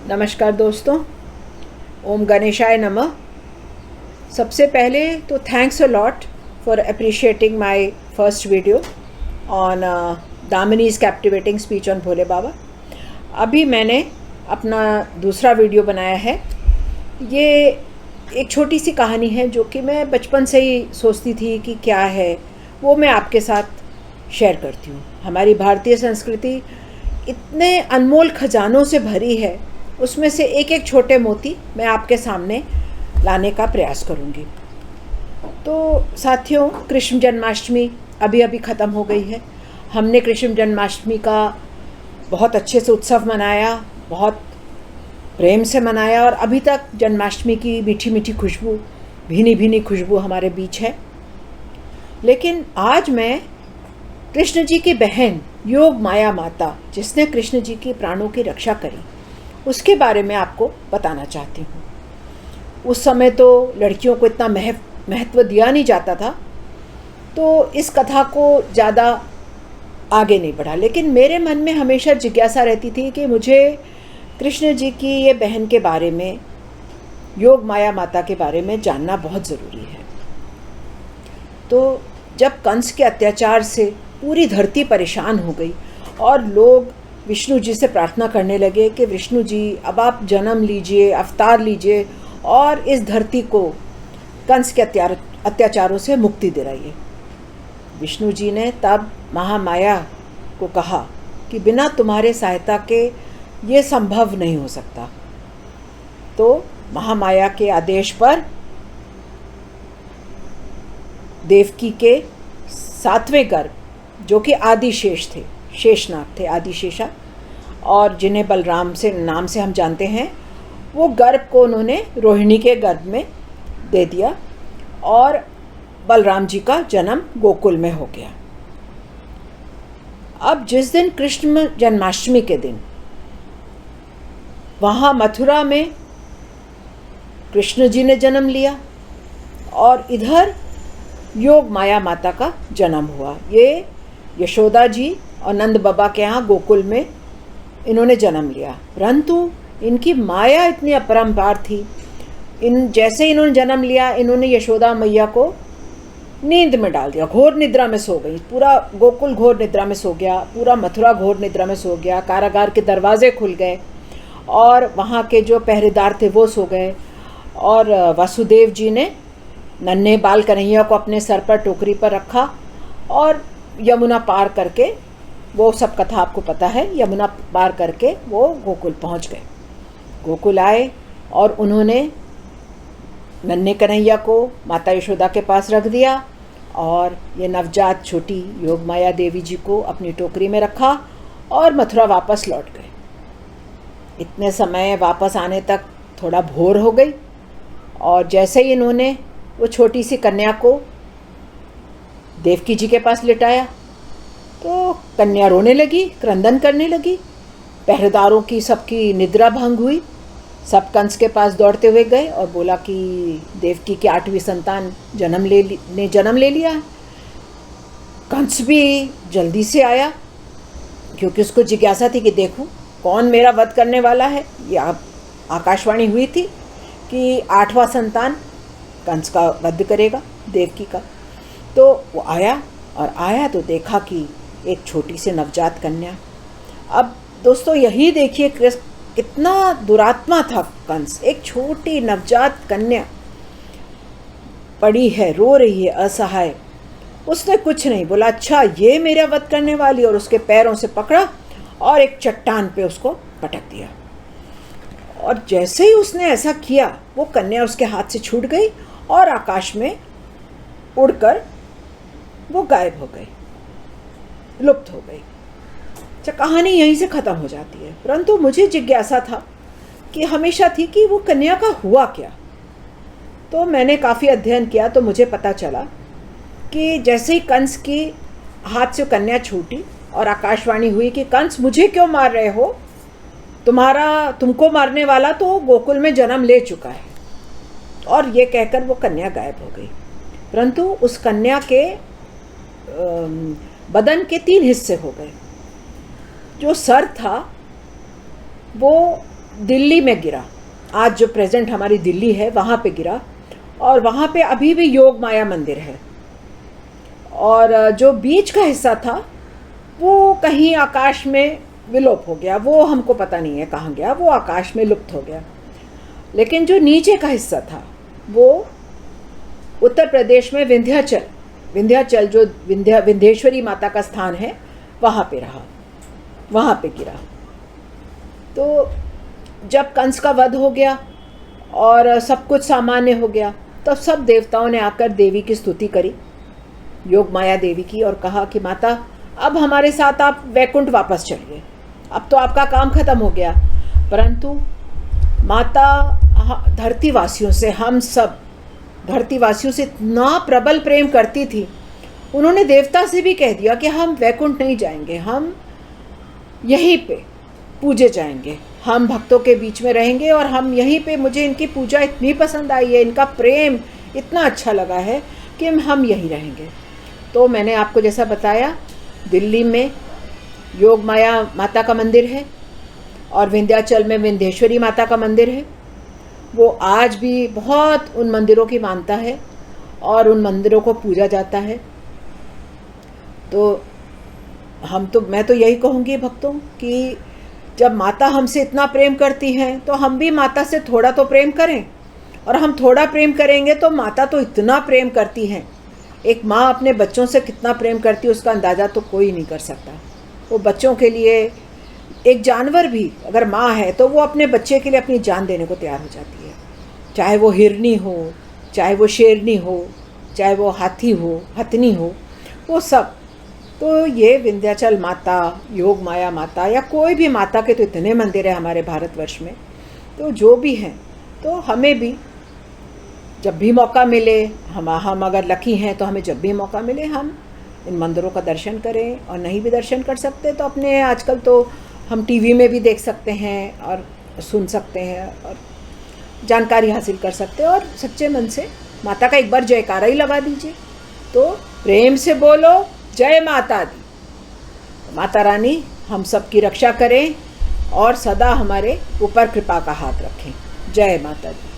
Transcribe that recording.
नमस्कार दोस्तों, ओम गणेशाय नमः। सबसे पहले तो thanks a lot for appreciating my first video on Damini's captivating speech on Bhole Baba. अभी मैंने अपना दूसरा वीडियो बनाया है। ये एक छोटी सी कहानी है जो कि मैं बचपन से ही सोचती थी कि क्या है, वो मैं आपके साथ शेयर करती हूँ। हमारी भारतीय संस्कृति इतने अनमोल खजानों से भरी है, उसमें से एक एक छोटे मोती मैं आपके सामने लाने का प्रयास करूँगी। तो साथियों, कृष्ण जन्माष्टमी अभी अभी ख़त्म हो गई है। हमने कृष्ण जन्माष्टमी का बहुत अच्छे से उत्सव मनाया, बहुत प्रेम से मनाया और अभी तक जन्माष्टमी की मीठी मीठी खुशबू, भीनी भीनी खुशबू हमारे बीच है। लेकिन आज मैं कृष्ण जी की बहन योग माया माता, जिसने कृष्ण जी की प्राणों की रक्षा करी, उसके बारे में आपको बताना चाहती हूँ। उस समय तो लड़कियों को इतना महत्व दिया नहीं जाता था, तो इस कथा को ज़्यादा आगे नहीं बढ़ा। लेकिन मेरे मन में हमेशा जिज्ञासा रहती थी कि मुझे कृष्ण जी की ये बहन के बारे में, योग माया माता के बारे में जानना बहुत ज़रूरी है। तो जब कंस के अत्याचार से पूरी धरती परेशान हो गई और लोग विष्णु जी से प्रार्थना करने लगे कि विष्णु जी अब आप जन्म लीजिए, अवतार लीजिए और इस धरती को कंस के अत्याचारों से मुक्ति दिलाइए। विष्णु जी ने तब महामाया को कहा कि बिना तुम्हारे सहायता के ये संभव नहीं हो सकता। तो महामाया के आदेश पर देवकी के 7वें गर्भ, जो कि आदिशेष थे, शेषनाग थे, आदिशेषा, और जिन्हें बलराम से नाम से हम जानते हैं, वो गर्भ को उन्होंने रोहिणी के गर्भ में दे दिया और बलराम जी का जन्म गोकुल में हो गया। अब जिस दिन कृष्ण जन्माष्टमी के दिन वहाँ मथुरा में कृष्ण जी ने जन्म लिया और इधर योग माया माता का जन्म हुआ। ये यशोदा जी और नंद बाबा के यहाँ गोकुल में इन्होंने जन्म लिया, परंतु इनकी माया इतनी अपरंपार थी। जैसे इन्होंने जन्म लिया, इन्होंने यशोदा मैया को नींद में डाल दिया, घोर निद्रा में सो गई। पूरा गोकुल घोर निद्रा में सो गया, पूरा मथुरा घोर निद्रा में सो गया। कारागार के दरवाजे खुल गए और वहाँ के जो पहरेदार थे वो सो गए। और वासुदेव जी ने नन्हे बाल कन्हैया को अपने सर पर टोकरी पर रखा और यमुना पार करके, वो सब कथा आपको पता है, यमुना पार करके वो गोकुल पहुंच गए। गोकुल आए और उन्होंने नन्हे कन्हैया को माता यशोदा के पास रख दिया और ये नवजात छोटी योग माया देवी जी को अपनी टोकरी में रखा और मथुरा वापस लौट गए। इतने समय वापस आने तक थोड़ा भोर हो गई और जैसे ही इन्होंने वो छोटी सी कन्या को देवकी जी के पास लिटाया तो कन्या रोने लगी, क्रंदन करने लगी। पहरेदारों की सबकी निद्रा भंग हुई। सब कंस के पास दौड़ते हुए गए और बोला कि देवकी की 8वीं संतान जन्म ले लिया है। कंस भी जल्दी से आया क्योंकि उसको जिज्ञासा थी कि देखूं कौन मेरा वध करने वाला है। ये आकाशवाणी हुई थी कि 8वां संतान कंस का वध करेगा, देवकी का। तो वो आया तो देखा कि एक छोटी सी नवजात कन्या। अब दोस्तों यही देखिए कितना दुरात्मा था कंस। एक छोटी नवजात कन्या पड़ी है, रो रही है, असहाय। उसने कुछ नहीं बोला, अच्छा ये मेरा वध करने वाली, और उसके पैरों से पकड़ा और एक चट्टान पे उसको पटक दिया। और जैसे ही उसने ऐसा किया, वो कन्या उसके हाथ से छूट गई और आकाश में उड़कर वो गायब हो गई, लुप्त हो गई। अच्छा, कहानी यहीं से ख़त्म हो जाती है। परंतु मुझे जिज्ञासा था कि हमेशा थी कि वो कन्या का हुआ क्या। तो मैंने काफ़ी अध्ययन किया तो मुझे पता चला कि जैसे ही कंस की हाथ से कन्या छूटी और आकाशवाणी हुई कि कंस मुझे क्यों मार रहे हो, तुमको मारने वाला तो गोकुल में जन्म ले चुका है, और ये कहकर वो कन्या गायब हो गई। परंतु उस कन्या के बदन के 3 हिस्से हो गए। जो सर था वो दिल्ली में गिरा। आज जो प्रेजेंट हमारी दिल्ली है वहाँ पे गिरा, और वहाँ पे अभी भी योग माया मंदिर है। और जो बीच का हिस्सा था वो कहीं आकाश में विलोप हो गया, वो हमको पता नहीं है कहाँ गया, वो आकाश में लुप्त हो गया। लेकिन जो नीचे का हिस्सा था वो उत्तर प्रदेश में विंध्याचल जो विंध्येश्वरी माता का स्थान है वहाँ पे रहा, वहाँ पे गिरा। तो जब कंस का वध हो गया और सब कुछ सामान्य हो गया, तब सब देवताओं ने आकर देवी की स्तुति करी, योग माया देवी की, और कहा कि माता अब हमारे साथ आप वैकुंठ वापस चलिए, अब तो आपका काम खत्म हो गया। परंतु माता धरतीवासियों से, हम सब धरतीवासियों से इतना प्रबल प्रेम करती थी, उन्होंने देवता से भी कह दिया कि हम वैकुंठ नहीं जाएंगे, हम यहीं पे पूजे जाएंगे, हम भक्तों के बीच में रहेंगे और हम यहीं पे, मुझे इनकी पूजा इतनी पसंद आई है, इनका प्रेम इतना अच्छा लगा है कि हम यहीं रहेंगे। तो मैंने आपको जैसा बताया, दिल्ली में योग माया माता का मंदिर है और विंध्याचल में विंध्येश्वरी माता का मंदिर है। वो आज भी बहुत उन मंदिरों की मानता है और उन मंदिरों को पूजा जाता है। तो मैं तो यही कहूँगी भक्तों कि जब माता हमसे इतना प्रेम करती हैं तो हम भी माता से थोड़ा तो प्रेम करें, और हम थोड़ा प्रेम करेंगे तो माता तो इतना प्रेम करती हैं। एक माँ अपने बच्चों से कितना प्रेम करती है उसका अंदाज़ा तो कोई नहीं कर सकता। वो बच्चों के लिए, एक जानवर भी अगर माँ है तो वो अपने बच्चे के लिए अपनी जान देने को तैयार हो जाती है, चाहे वो हिरनी हो, चाहे वो शेरनी हो, चाहे वो हाथी हो, हथनी हो, वो सब। तो ये विंध्याचल माता, योग माया माता, या कोई भी माता के तो इतने मंदिर है हमारे भारतवर्ष में, तो जो भी हैं, तो हमें भी जब भी मौका मिले, हम अगर लकी हैं तो हमें जब भी मौका मिले हम इन मंदिरों का दर्शन करें। और नहीं भी दर्शन कर सकते तो अपने, आजकल तो हम टीवी में भी देख सकते हैं और सुन सकते हैं और जानकारी हासिल कर सकते हैं, और सच्चे मन से माता का एक बार जयकारा ही लगा दीजिए। तो प्रेम से बोलो जय माता दी। माता रानी हम सब की रक्षा करें और सदा हमारे ऊपर कृपा का हाथ रखें। जय माता दी।